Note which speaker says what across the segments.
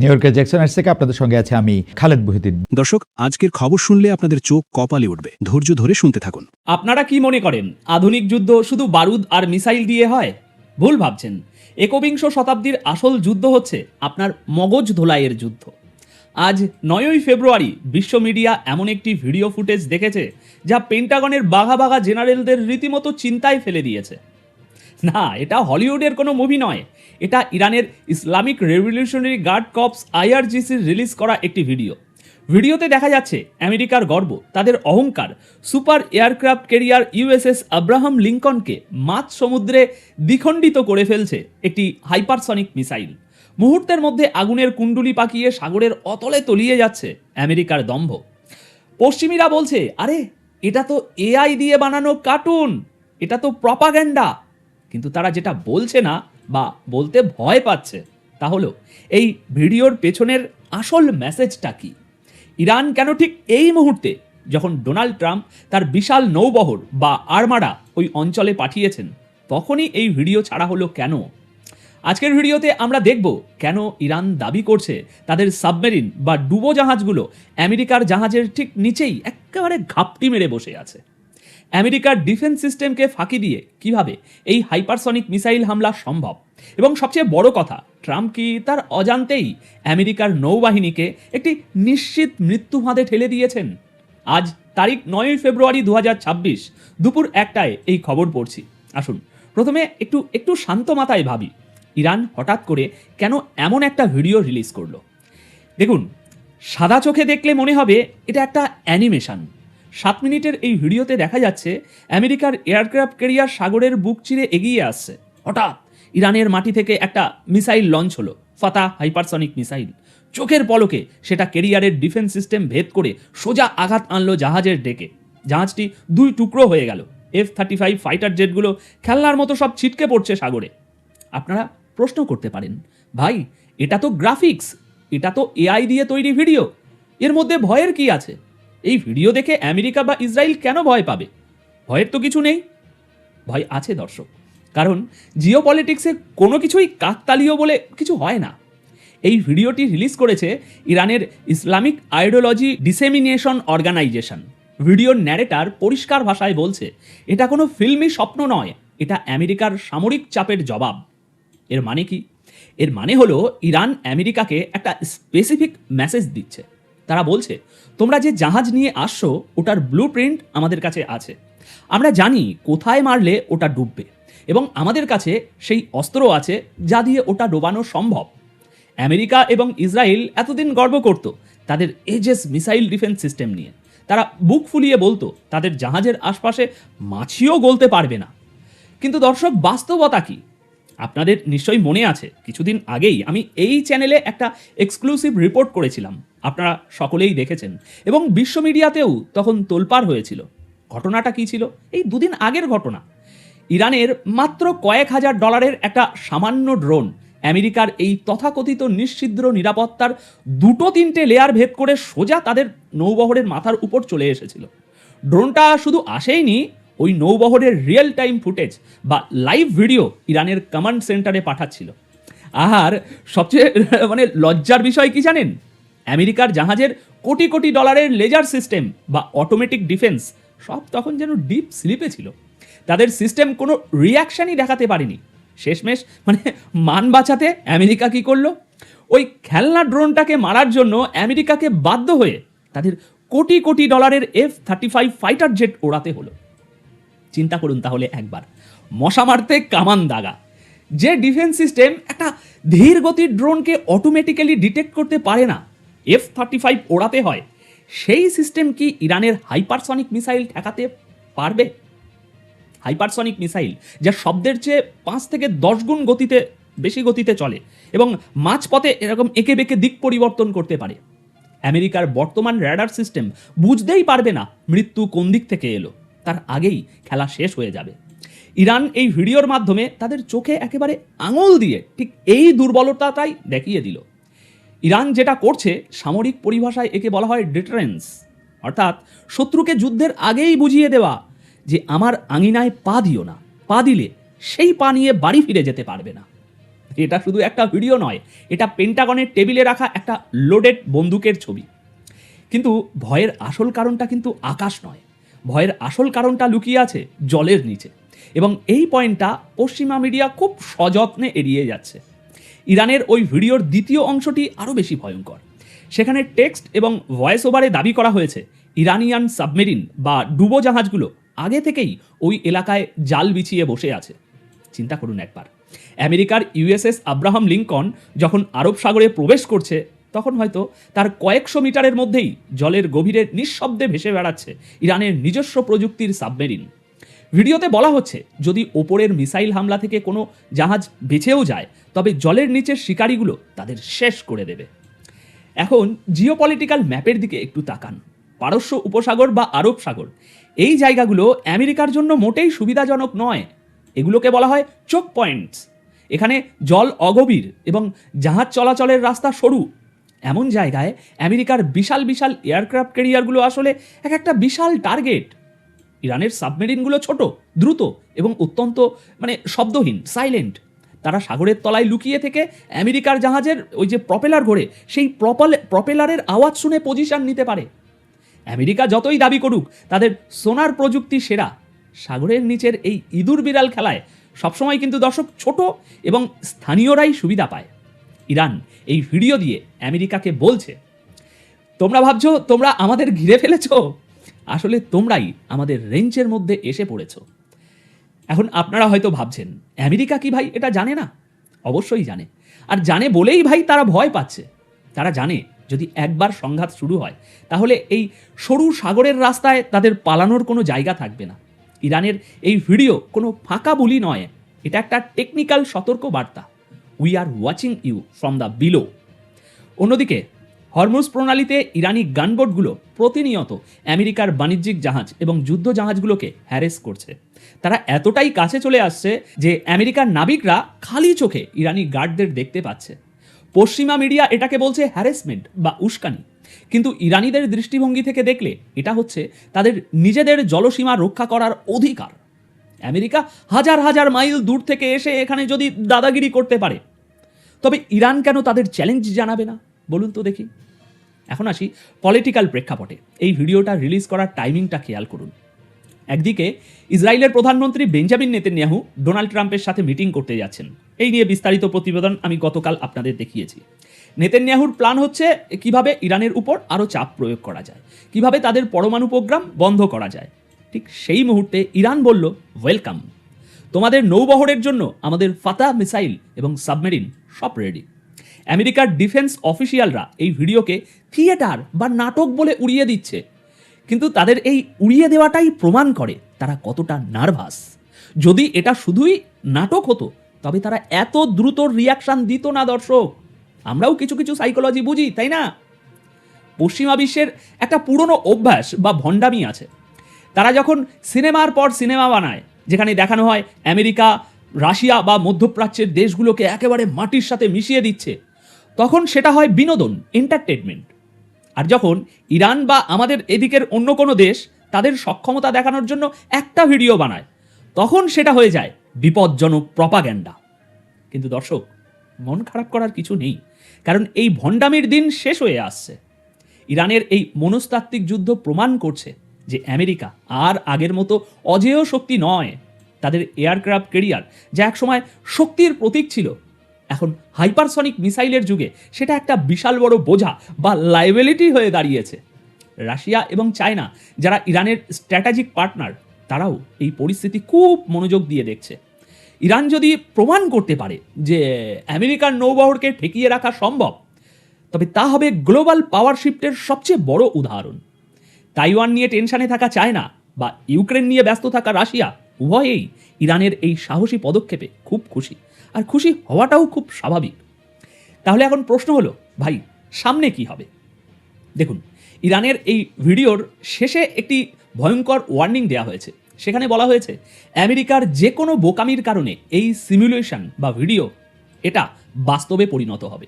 Speaker 1: New ইয়র্কের Jackson থেকে আপনাদের সঙ্গে আছে আমি খালেদ বহিদ্দিন।
Speaker 2: দর্শক, আজকের খবর শুনলে আপনাদের চোখ কপালে উঠবে। ধৈর্য ধরে শুনতে থাকুন।
Speaker 3: আপনারা কি মনে করেন আধুনিক যুদ্ধ শুধু বারুদ আর মিসাইল দিয়ে হয়? ভুল ভাবছেন। একবিংশ শতাব্দীর আসল যুদ্ধ হচ্ছে আপনার মগজ ধোলাইয়ের যুদ্ধ। আজ 9ই ফেব্রুয়ারি বিশ্ব মিডিয়া এমন একটি ভিডিও ফুটেজ দেখেছে যা পেন্টাগনের বাঘা বাঘা জেনারেলদের রীতিমতো চিন্তায় ফেলে দিয়েছে। না, এটা হলিউডের কোনো মুভি নয়, এটা ইরানের ইসলামিক রেভলিউশনারি গার্ড কর্পস IRGCর রিলিজ করা একটি ভিডিওতে দেখা যাচ্ছে আমেরিকার গর্ব, তাদের অহংকার, super aircraft carrier USS Abraham লিঙ্কনকে মাঝ সমুদ্রে দ্বিখণ্ডিত করে ফেলছে একটি হাইপারসনিক মিসাইল। মুহূর্তের মধ্যে আগুনের কুণ্ডুলি পাকিয়ে সাগরের অতলে তলিয়ে যাচ্ছে আমেরিকার দম্ভ। পশ্চিমীরা বলছে, আরে এটা তো AI দিয়ে বানানো কার্টুন, এটা তো প্রপাগ্যান্ডা। কিন্তু তারা যেটা বলছে না বা বলতে ভয় পাচ্ছে তা হলো এই ভিডিওর পেছনের আসল মেসেজটা কি। ইরান কেন ঠিক এই মুহূর্তে, যখন ডোনাল্ড ট্রাম্প তার বিশাল নৌবহর বা আর্মাডা ওই অঞ্চলে পাঠিয়েছেন, তখনই এই ভিডিও ছাড়া হলো কেন? আজকের ভিডিওতে আমরা দেখব কেন ইরান দাবি করছে তাদের সাবমেরিন বা ডুবোজাহাজগুলো আমেরিকার জাহাজের ঠিক নিচেই একেবারে ঘাপটি মেরে বসে আছে। আমেরিকার ডিফেন্স সিস্টেমকে ফাঁকি দিয়ে কিভাবে এই হাইপারসনিক মিসাইল হামলা সম্ভব, এবং সবচেয়ে বড় কথা, ট্রাম্প কি তার অজান্তেই আমেরিকার নৌবাহিনীকে একটি নিশ্চিত মৃত্যু ফাঁদে ঠেলে দিয়েছেন? আজ তারিখ 9ই ফেব্রুয়ারি 2026 দুপুর 1টায় এই খবর পড়ছি। আসুন প্রথমে একটু শান্ত মাথায় ভাবি, ইরান হঠাৎ করে কেন এমন একটা ভিডিও রিলিজ করলো। দেখুন, সাদা চোখে দেখলে মনে হবে এটা একটা অ্যানিমেশন। 7 মিনিটের এই ভিডিওতে দেখা যাচ্ছে আমেরিকার এয়ারক্রাফট ক্যারিয়ার সাগরের বুক চিরে এগিয়ে আসছে। হঠাৎ ইরানের মাটি থেকে একটা মিসাইল লঞ্চ হলো, ফাতাহ হাইপারসনিক মিসাইল। চোখের পলকে সেটা ক্যারিয়ারের ডিফেন্স সিস্টেম ভেদ করে সোজা আঘাত আনলো জাহাজের ডেকে। জাহাজটি 2 টুকরো হয়ে গেল। F-35 ফাইটার জেটগুলো খেলনার মতো সব ছিটকে পড়ছে সাগরে। আপনারা প্রশ্ন করতে পারেন, ভাই এটা তো গ্রাফিক্স, এটা তো AI দিয়ে তৈরি ভিডিও, এর মধ্যে ভয়ের কি আছে? এই ভিডিও দেখে আমেরিকা বা ইসরায়েল কেন ভয় পাবে? ভয়ের তো কিছু নেই। ভয় আছে দর্শক, কারণ জিওপলিটিক্সে কোনো কিছুই কাকতালীয় বলে কিছু হয় না। এই ভিডিওটি রিলিজ করেছে ইরানের ইসলামিক আইডিওলজি ডিসেমিনেশন অর্গানাইজেশন। ভিডিওর ন্যারেটার পরিষ্কার ভাষায় বলছে এটা কোনো ফিল্মি স্বপ্ন নয়, এটা আমেরিকার সামরিক চাপের জবাব। এর মানে কি? এর মানে হলো ইরান আমেরিকাকে একটা স্পেসিফিক মেসেজ দিচ্ছে। তারা বলছে, তোমরা যে জাহাজ নিয়ে আসছো ওটার ব্লুপ্রিন্ট আমাদের কাছে আছে, আমরা জানি কোথায় মারলে ওটা ডুববে, এবং আমাদের কাছে সেই অস্ত্র আছে যা দিয়ে ওটা ডোবানো সম্ভব। আমেরিকা এবং ইসরায়েল এতদিন গর্ব করত তাদের এজেস মিসাইল ডিফেন্স সিস্টেম নিয়ে। তারা বুক ফুলিয়ে বলতো তাদের জাহাজের আশপাশে মাছিও গলতে পারবে না। কিন্তু দর্শক, বাস্তবতা কি? আপনাদের নিশ্চয়ই মনে আছে, কিছুদিন আগেই আমি এই চ্যানেলে একটা এক্সক্লুসিভ রিপোর্ট করেছিলাম, আপনারা সকলেই দেখেছেন, এবং বিশ্ব মিডিয়াতেও তখন তোলপাড় হয়েছিল। ঘটনাটা কি ছিল? এই 2 দিন আগের ঘটনা। ইরানের মাত্র কয়েক হাজার ডলারের একটা সামান্য ড্রোন আমেরিকার এই তথাকথিত নিশ্ছিদ্র নিরাপত্তার 2-3টে লেয়ার ভেদ করে সোজা তাদের নৌবহরের মাথার উপর চলে এসেছিল। ড্রোনটা শুধু আসেইনি, ওই নৌবহরের রিয়েল টাইম ফুটেজ বা লাইভ ভিডিও ইরানের কমান্ড সেন্টারে পাঠাচ্ছিল। আর সবচেয়ে লজ্জার বিষয় কি জানেন? আমেরিকার জাহাজের কোটি কোটি ডলারের লেজার সিস্টেম বা অটোমেটিক ডিফেন্স সব তখন যেন ডিপ স্লিপে ছিল। তাদের সিস্টেম কোনো রিয়াকশনই দেখাতে পারেনি। শেষমেশ মান বাঁচাতে আমেরিকা কি করলো? ওই খেলনা ড্রোনটাকে মারার জন্য আমেরিকাকে বাধ্য হয়ে তাদের কোটি কোটি ডলারের F-35 ফাইটার জেট ওড়াতে হলো। চিন্তা করুন তাহলে একবার, মশা মারতে কামান দাগা। যে ডিফেন্স সিস্টেম একটা ধীর গতির ড্রোনকে অটোমেটিক্যালি ডিটেক্ট করতে পারে না, F-35 ওড়াতে হয়, সেই সিস্টেম কি ইরানের হাইপারসনিক মিসাইল ঠেকাতে পারবে? হাইপারসনিক মিসাইল যা শব্দের চেয়ে 5 থেকে 10 গুণ বেশি গতিতে চলে এবং মাঝপথে এরকম এঁকে বেঁকে দিক পরিবর্তন করতে পারে। আমেরিকার বর্তমান র্যাডার সিস্টেম বুঝতেই পারবে না মৃত্যু কোন দিক থেকে এলো, তার আগেই খেলা শেষ হয়ে যাবে। ইরান এই ভিডিওর মাধ্যমে তাদের চোখে একেবারে আঙুল দিয়ে ঠিক এই দুর্বলতাটাই দেখিয়ে দিল। ইরান যেটা করছে, সামরিক পরিভাষায় একে বলা হয় ডিটারেন্স, অর্থাৎ শত্রুকে যুদ্ধের আগেই বুঝিয়ে দেওয়া যে আমার আঙিনায় পা দিও না, পা দিলে সেই পা নিয়ে বাড়ি ফিরে যেতে পারবে না। এটা শুধু একটা ভিডিও নয়, এটা পেন্টাগনের টেবিলে রাখা একটা লোডেড বন্দুকের ছবি। কিন্তু ভয়ের আসল কারণটা কিন্তু আকাশ নয়, ভয়ের আসল কারণটা লুকিয়ে আছে জলের নিচে, এবং এই পয়েন্টটা পশ্চিমা মিডিয়া খুব সযত্নে এড়িয়ে যাচ্ছে। ইরানের ওই ভিডিওর দ্বিতীয় অংশটি আরও বেশি ভয়ঙ্কর। সেখানে টেক্সট এবং ভয়েস ওভারে দাবি করা হয়েছে ইরানিয়ান সাবমেরিন বা ডুবোজাহাজগুলো আগে থেকেই ওই এলাকায় জাল বিছিয়ে বসে আছে। চিন্তা করুন একবার, আমেরিকার ইউএসএস আব্রাহাম লিঙ্কন যখন আরব সাগরে প্রবেশ করছে, তখন হয়তো তার কয়েকশো মিটারের মধ্যেই জলের গভীরে নিঃশব্দে ভেসে বেড়াচ্ছে ইরানের নিজস্ব প্রযুক্তির সাবমেরিন। ভিডিওতে বলা হচ্ছে যদি ওপরের মিসাইল হামলা থেকে কোনো জাহাজ বেঁচেও যায়, তবে জলের নিচের শিকারিগুলো তাদের শেষ করে দেবে। এখন জিওপলিটিক্যাল ম্যাপের দিকে একটু তাকান। পারস্য উপসাগর বা আরব সাগর, এই জায়গাগুলো আমেরিকার জন্য মোটেই সুবিধাজনক নয়। এগুলোকে বলা হয় চোক পয়েন্টস। এখানে জল অগভীর এবং জাহাজ চলাচলের রাস্তা সরু। এমন জায়গায় আমেরিকার বিশাল বিশাল এয়ারক্রাফট ক্যারিয়ারগুলো আসলে একটা বিশাল টার্গেট। ইরানের সাবমেরিনগুলো ছোট, দ্রুত এবং অত্যন্ত শব্দহীন, সাইলেন্ট। তারা সাগরের তলায় লুকিয়ে থেকে আমেরিকার জাহাজের ওই যে প্রপেলার ঘোরে, সেই প্রপেলারের আওয়াজ শুনে পজিশন নিতে পারে। আমেরিকা যতই দাবি করুক তাদের সোনার প্রযুক্তি সেরা, সাগরের নিচের এই ইঁদুর বিড়াল খেলায় সবসময় কিন্তু দর্শক ছোট এবং স্থানীয়রাই সুবিধা পায়। ইরান এই ভিডিও দিয়ে আমেরিকাকে বলছে, তোমরা ভাবছো তোমরা আমাদের ঘিরে ফেলেছ, আসলে তোমরাই আমাদের রেঞ্জের মধ্যে এসে পড়েছ। এখন আপনারা হয়তো ভাবছেন আমেরিকা কি ভাই এটা জানে না? অবশ্যই জানে, আর জানে বলেই ভাই তারা ভয় পাচ্ছে। তারা জানে যদি একবার সংঘাত শুরু হয়, তাহলে এই সরু সাগরের রাস্তায় তাদের পালানোর কোনো জায়গা থাকবে না। ইরানের এই ভিডিও কোনো ফাঁকা বুলি নয়, এটা একটা টেকনিক্যাল সতর্ক বার্তা। We are watching you from the below. অন্যদিকে হরমুজ প্রণালীতে ইরানি গানবোটগুলো প্রতিনিয়ত আমেরিকার বাণিজ্যিক জাহাজ এবং যুদ্ধ জাহাজগুলোকে হ্যারেস করছে। তারা এতটাই কাছে চলে আসছে যে আমেরিকার নাবিকরা খালি চোখে ইরানি গার্ডদের দেখতে পাচ্ছে। পশ্চিমা মিডিয়া এটাকে বলছে হ্যারেসমেন্ট বা উস্কানি, কিন্তু ইরানিদের দৃষ্টিভঙ্গি থেকে দেখলে এটা হচ্ছে তাদের নিজেদের জলসীমা রক্ষা করার অধিকার। আমেরিকা হাজার হাজার মাইল দূর থেকে এসে এখানে যদি দাদাগিরি করতে পারে, তবে ইরান কেন তাদের চ্যালেঞ্জ জানাবে না বলুন তো দেখি। এখন আসি পলিটিক্যাল প্রেক্ষাপটে। এই ভিডিওটা রিলিজ করার টাইমিংটা খেয়াল করুন। একদিকে ইসরায়েলের প্রধানমন্ত্রী বেঞ্জামিন নেতানিয়াহু ডোনাল্ড ট্রাম্পের সাথে মিটিং করতে যাচ্ছেন। এই নিয়ে বিস্তারিত প্রতিবেদন আমি গতকাল আপনাদের দেখিয়েছি। নেতানিয়াহুর প্ল্যান হচ্ছে কিভাবে ইরানের উপর আরও চাপ প্রয়োগ করা যায়, কিভাবে তাদের পরমাণু প্রোগ্রাম বন্ধ করা যায়। ঠিক সেই মুহূর্তে ইরান বলল, ওয়েলকাম, তোমাদের নৌবহরের জন্য আমাদের ফাতা মিসাইল এবং সাবমেরিন সব রেডি। আমেরিকার ডিফেন্স অফিসিয়ালরা এই ভিডিওকে থিয়েটার বা নাটক বলে উড়িয়ে দিচ্ছে, কিন্তু তাদের এই উড়িয়ে দেওয়াটাই প্রমাণ করে তারা কতটা নার্ভাস। যদি এটা শুধুই নাটক হতো, তবে তারা এত দ্রুত রিয়াকশন দিত না। দর্শক, আমরাও কিছু কিছু সাইকোলজি বুঝি, তাই না? পশ্চিমা বিশ্বের একটা পুরনো অভ্যাস বা ভণ্ডামি আছে। তারা যখন সিনেমার পর সিনেমা বানায়, যেখানে দেখানো হয় আমেরিকা, রাশিয়া বা মধ্যপ্রাচ্যের দেশগুলোকে একেবারে মাটির সাথে মিশিয়ে দিচ্ছে, তখন সেটা হয় বিনোদন, এন্টারটেনমেন্ট। আর যখন ইরান বা আমাদের এদিকের অন্য কোনো দেশ তাদের সক্ষমতা দেখানোর জন্য একটা ভিডিও বানায়, তখন সেটা হয়ে যায় বিপজ্জনক প্রপাগ্যান্ডা। কিন্তু দর্শক, মন খারাপ করার কিছু নেই, কারণ এই ভণ্ডামির দিন শেষ হয়ে আসছে। ইরানের এই মনস্তাত্ত্বিক যুদ্ধ প্রমাণ করছে যে আমেরিকা আর আগের মতো অজেয় শক্তি নয়। তাদের এয়ারক্রাফট ক্যারিয়ার, যা একসময় শক্তির প্রতীক ছিল, এখন হাইপারসনিক মিসাইলের যুগে সেটা একটা বিশাল বড় বোঝা বা লাইবিলিটি হয়ে দাঁড়িয়েছে। রাশিয়া এবং চায়না, যারা ইরানের স্ট্র্যাটেজিক পার্টনার, তারাও এই পরিস্থিতি খুব মনোযোগ দিয়ে দেখছে। ইরান যদি প্রমাণ করতে পারে যে আমেরিকার নৌবহরকে ঠেকিয়ে রাখা সম্ভব, তবে তা হবে গ্লোবাল পাওয়ার শিফটের সবচেয়ে বড় উদাহরণ। তাইওয়ান নিয়ে টেনশনে থাকা চায়না বা ইউক্রেন নিয়ে ব্যস্ত থাকা রাশিয়া, উভয়েই ইরানের এই সাহসী পদক্ষেপে খুব খুশি, আর খুশি হওয়াটাও খুব স্বাভাবিক। তাহলে এখন প্রশ্ন হলো, ভাই সামনে কি হবে? দেখুন, ইরানের এই ভিডিওর শেষে একটি ভয়ঙ্কর ওয়ার্নিং দেওয়া হয়েছে। সেখানে বলা হয়েছে আমেরিকার যে কোনো বোকামির কারণে এই সিমুলেশন বা ভিডিও এটা বাস্তবে পরিণত হবে।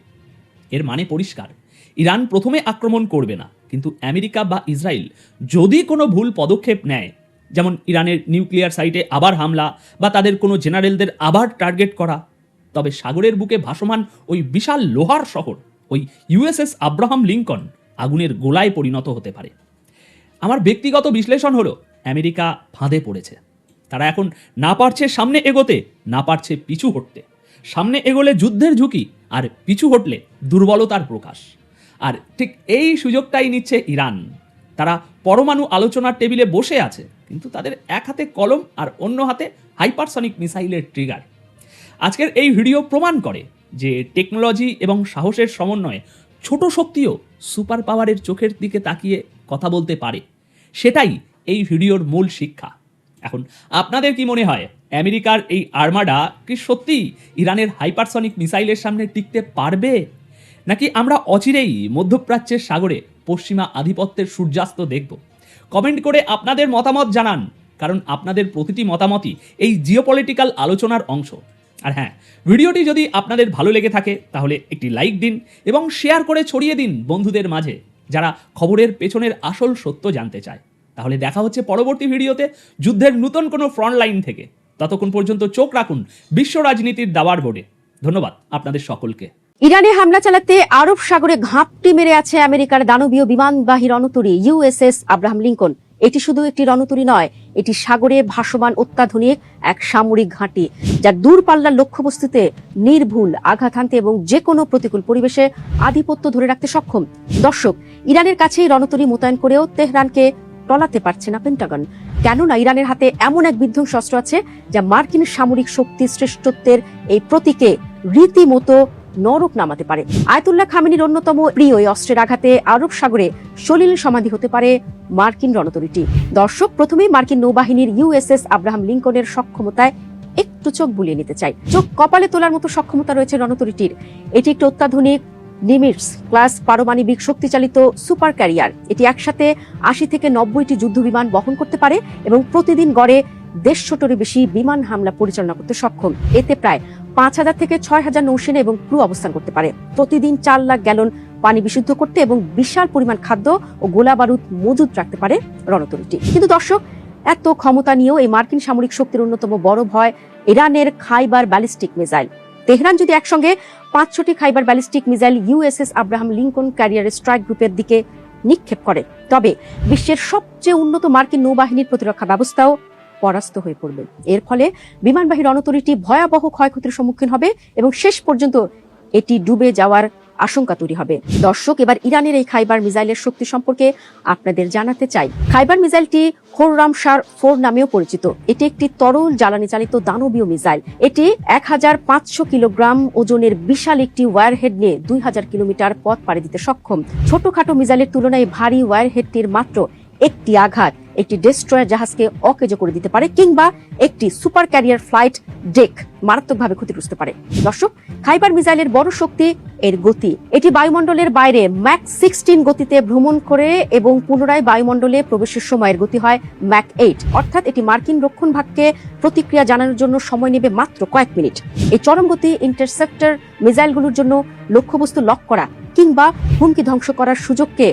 Speaker 3: এর মানে পরিষ্কার, ইরান প্রথমে আক্রমণ করবে না, কিন্তু আমেরিকা বা ইসরায়েল যদি কোনো ভুল পদক্ষেপ নেয়, যেমন ইরানের নিউক্লিয়ার সাইটে আবার হামলা বা তাদের কোনো জেনারেলদের আবার টার্গেট করা, তবে সাগরের বুকে ভাসমান ওই বিশাল লোহার শহর, ওই ইউএসএস আব্রাহাম লিঙ্কন আগুনের গোলায় পরিণত হতে পারে। আমার ব্যক্তিগত বিশ্লেষণ হলো আমেরিকা ফাঁদে পড়েছে। তারা এখন না পারছে সামনে এগোতে, না পারছে পিছু হটতে। সামনে এগোলে যুদ্ধের ঝুঁকি, আর পিছু হটলে দুর্বলতার প্রকাশ। আর ঠিক এই সুযোগটাই নিচ্ছে ইরান। তারা পরমাণু আলোচনার টেবিলে বসে আছে, কিন্তু তাদের এক হাতে কলম আর অন্য হাতে হাইপারসনিক মিসাইলের ট্রিগার। আজকের এই ভিডিও প্রমাণ করে যে টেকনোলজি এবং সাহসের সমন্বয়ে ছোট শক্তিও সুপার পাওয়ারের চোখের দিকে তাকিয়ে কথা বলতে পারে। সেটাই এই ভিডিওর মূল শিক্ষা। এখন আপনাদের কি মনে হয়, আমেরিকার এই আর্মাডা কি সত্যি ইরানের হাইপারসনিক মিসাইলের সামনে টিকতে পারবে, নাকি আমরা অচিরেই মধ্যপ্রাচ্যের সাগরে পশ্চিমা আধিপত্যের সূর্যাস্ত দেখব? কমেন্ট করে আপনাদের মতামত জানান, কারণ আপনাদের প্রতিটি মতামতই এই জিওপলিটিক্যাল আলোচনার অংশ। আর হ্যাঁ, ভিডিওটি যদি আপনাদের ভালো লেগে থাকে তাহলে একটি লাইক দিন এবং শেয়ার করে ছড়িয়ে দিন বন্ধুদের মাঝে, যারা খবরের পেছনের আসল সত্য জানতে চায়। তাহলে দেখা হচ্ছে পরবর্তী ভিডিওতে যুদ্ধের নতুন কোনো ফ্রন্ট লাইন থেকে। ততক্ষণ পর্যন্ত চোখ রাখুন বিশ্ব রাজনীতির দাবার বোর্ডে। ধন্যবাদ আপনাদের সকলকে।
Speaker 4: ইরানে হামলা চালাতে আরব সাগরে ঘাপটি মেরে আছে আমেরিকার দানবীয় বিমানবাহী রণতরী ইউএসএস আব্রাহাম লিঙ্কন। এটি শুধু একটি রণতরী নয়, এটি সাগরে ভাসমান অত্যাধুনিক এক সামরিক ঘাঁটি, যার দূরপাল্লার লক্ষ্যবস্তুতে নির্ভুল আঘাত হানতে এবং যে কোনো প্রতিকূল পরিবেশে আধিপত্য ধরে রাখতে সক্ষম। দর্শক, ইরানের কাছেই রণতরী মোতায়েন করেও তেহরানকে টলাতে পারছে না পেন্টাগন। কেননা ইরানের হাতে এমন এক বিধ্বংসী অস্ত্র আছে যা মার্কিন সামরিক শক্তি শ্রেষ্ঠত্বের এই প্রতীকে রীতিমতো নরক নামাতে পারে। আয়াতুল্লাহ খামেনির অন্যতম প্রিয় এই অস্ত্রের আঘাতে আরব সাগরে সলিল সমাধি হতে পারে মার্কিন রণতরীটি। দর্শক, প্রথমেই মার্কিন নৌবাহিনীর ইউএসএস আব্রাহাম লিঙ্কনের সক্ষমতায় একটু চোখ বুলিয়ে নিতে চাই। চোখ কপালে তোলার মতো সক্ষমতা রয়েছে রণতরীটির। এটি একটি অত্যাধুনিক নিমিটস ক্লাস পারমাণবিক শক্তিচালিত সুপার ক্যারিয়ার। এটি একসাথে ৮০ থেকে ৯০টি যুদ্ধ বিমান বহন করতে পারে এবং প্রতিদিন গড়ে ১৫০টারও বেশি বিমান হামলা পরিচালনা করতে সক্ষম। এতে প্রায় ৫,০০০ থেকে ৬,০০০ নৌসেনা এবং ক্রু অবস্থান করতে পারে। প্রতিদিন ৪ লাখ গ্যালন পানি বিশুদ্ধ করতে এবং বিশাল পরিমাণ খাদ্য ও গোলা বারুদ মজুদ রাখতে পারে রণতরীটি। কিন্তু দর্শক, এত ক্ষমতা নিয়েও এই মার্কিন সামরিক শক্তির অন্যতম বড় ভয় ইরানের খাইবার ব্যালিস্টিক মিসাইল। তেহরান যদি একসঙ্গে ৫০০টি Khyber ballistic missile USS Abraham Lincoln ক্যারিয়ারের স্ট্রাইক গ্রুপের দিকে নিক্ষেপ করে, তবে বিশ্বের সবচেয়ে উন্নত মার্কিন নৌবাহিনীর প্রতিরক্ষা ব্যবস্থাও পরাস্ত হয়ে পড়বে। এর ফলে বিমানবাহী রণতরীটি ভয়াবহ ক্ষয়ক্ষতির সম্মুখীন হবে এবং শেষ পর্যন্ত এটি ডুবে যাওয়ার আশঙ্কা তৈরি হবে। দর্শক, এবার ইরানের এই খাইবার মিসাইলের শক্তি সম্পর্কে আপনাদের জানাতে চাই। খাইবার মিসাইলটি খোররামশার 4 নামেও পরিচিত। এটি একটি তরল জ্বালানি চালিত দানবীয় মিসাইল। এটি ১৫০০ কিলোগ্রাম ওজনের বিশাল একটি ওয়ারহেড নিয়ে ২০০০ কিলোমিটার পথ পাড়ি দিতে সক্ষম। ছোটখাটো মিসাইলের তুলনায় ভারী ওয়ারহেডটির মাত্র একটি আঘাত একটি ডেস্ট্রয়ার জাহাজকে অকেজো করে দিতে পারে, কিংবা একটি সুপার ক্যারিয়ার ফ্লাইট ডেক মারাত্মকভাবে ক্ষতিগ্রস্ত পারে। দর্শক, খাইবার মিসাইলের বড় শক্তি এর গতি। এটি বায়ুমণ্ডলের বাইরে ম্যাক 16 গতিতে ভ্রমণ করে এবং পুনরায় বায়ুমণ্ডলে প্রবেশের সময়ের গতি হয় ম্যাক 8, অর্থাৎ এটি মার্কিন রক্ষণ ভাগকে প্রতিক্রিয়া জানানোর জন্য সময় নেবে মাত্র কয়েক মিনিট। এই চরম গতি ইন্টারসেপ্টর মিসাইলগুলোর জন্য লক্ষ্যবস্তু লক করা কিংবা হুমকি ধ্বংস করার সুযোগকে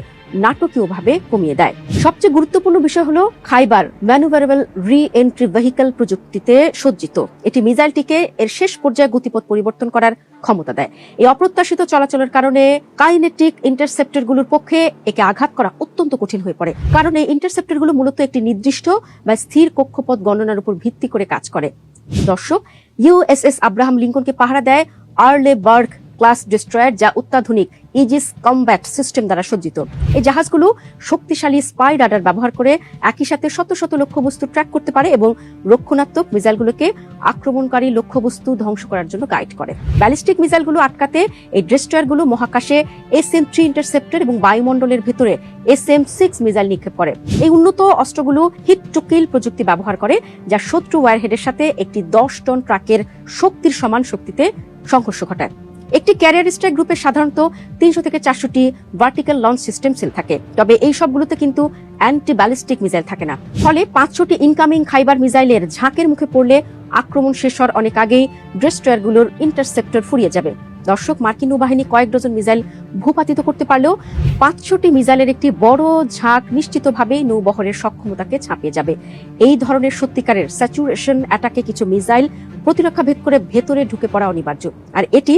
Speaker 4: নাটকীয়ভাবে কমিয়ে দেয়। সবচেয়ে গুরুত্বপূর্ণ বিষয় হলো খাইবার ম্যানুভারেবল রি এন্ট্রি ভেহিকল প্রযুক্তিতে সজ্জিত। এটি মিসাইলটিকে এর শেষ পর্যায়ে গতিপথ পরিবর্তন করার ক্ষমতা দেয়। এই অপ্রত্যাশিত চলাচলের কারণে কাইনেটিক ইন্টারসেপ্টরগুলোর পক্ষে একে আঘাত করা অত্যন্ত কঠিন হয়ে পড়ে, কারণ এই ইন্টারসেপ্টরগুলো মূলত একটি নির্দিষ্ট বা স্থির কক্ষপথ গণনার উপর ভিত্তি করে কাজ করে। দর্শক, ইউএসএস আব্রাহাম লিঙ্কনকে পাহারা দেয় আর্লে বার্গ ক্লাস ডেস্ট্রয়ার, যা অত্যাধুনিক ইজিস কমব্যাট সিস্টেম দ্বারা সজ্জিত। এই জাহাজগুলো শক্তিশালী স্পাই রাডার ব্যবহার করে একই সাথে শত শত লক্ষ্যবস্তু ট্র্যাক করতে পারে এবং রক্ষণাত্মক মিসাইলগুলোকে আক্রমণকারী লক্ষ্যবস্তু ধ্বংস করার জন্য গাইড করে। ব্যালিস্টিক মিসাইলগুলো আটকাতে এই ডেস্ট্রয়ারগুলো মহাকাশে SM-3 ইন্টারসেপ্টর এবং বায়ুমণ্ডলের ভেতরে SM-6 মিসাইল নিক্ষেপ করে। এই উন্নত অস্ত্রগুলো হিট টু কিল প্রযুক্তি ব্যবহার করে, যা শত্রু ওয়ারহেডের সাথে একটি 10 টন ট্রাকের শক্তির সমান শক্তিতে সংঘর্ষ ঘটায়। একটি ক্যারিয়ার স্ট্রাইক গ্রুপে সাধারণত ৩০০ থেকে ৪০০টি ভার্টিক্যাল লঞ্চ সিস্টেম সেল থাকে, তবে এই সবগুলোতে কিন্তু অ্যান্টি ব্যালিস্টিক মিসাইল থাকে না। ফলে ৫০০টি ইনকামিং খাইবার মিসাইলের ঝাঁকের মুখে পড়লে আক্রমণ শেষ হওয়ার অনেক আগেই ডেস্ট্রয়ারগুলোর ইন্টারসেপ্টর ফুরিয়ে যাবে। দর্শক, মার্কিন নৌবাহিনী কয়েক ডজন মিসাইল ভূপাতিত করতে পারলেও ৫০০টি মিসাইলের একটি বড় ঝাঁক নিশ্চিতভাবেই নৌবহরের সক্ষমতাকে ছাপিয়ে যাবে। এই ধরনের সত্যিকারের স্যাচুরেশন অ্যাটাকে কিছু মিসাইল প্রতিরক্ষা ভেদ করে ভেতরে ঢুকে পড়া অনিবার্য। আর এটি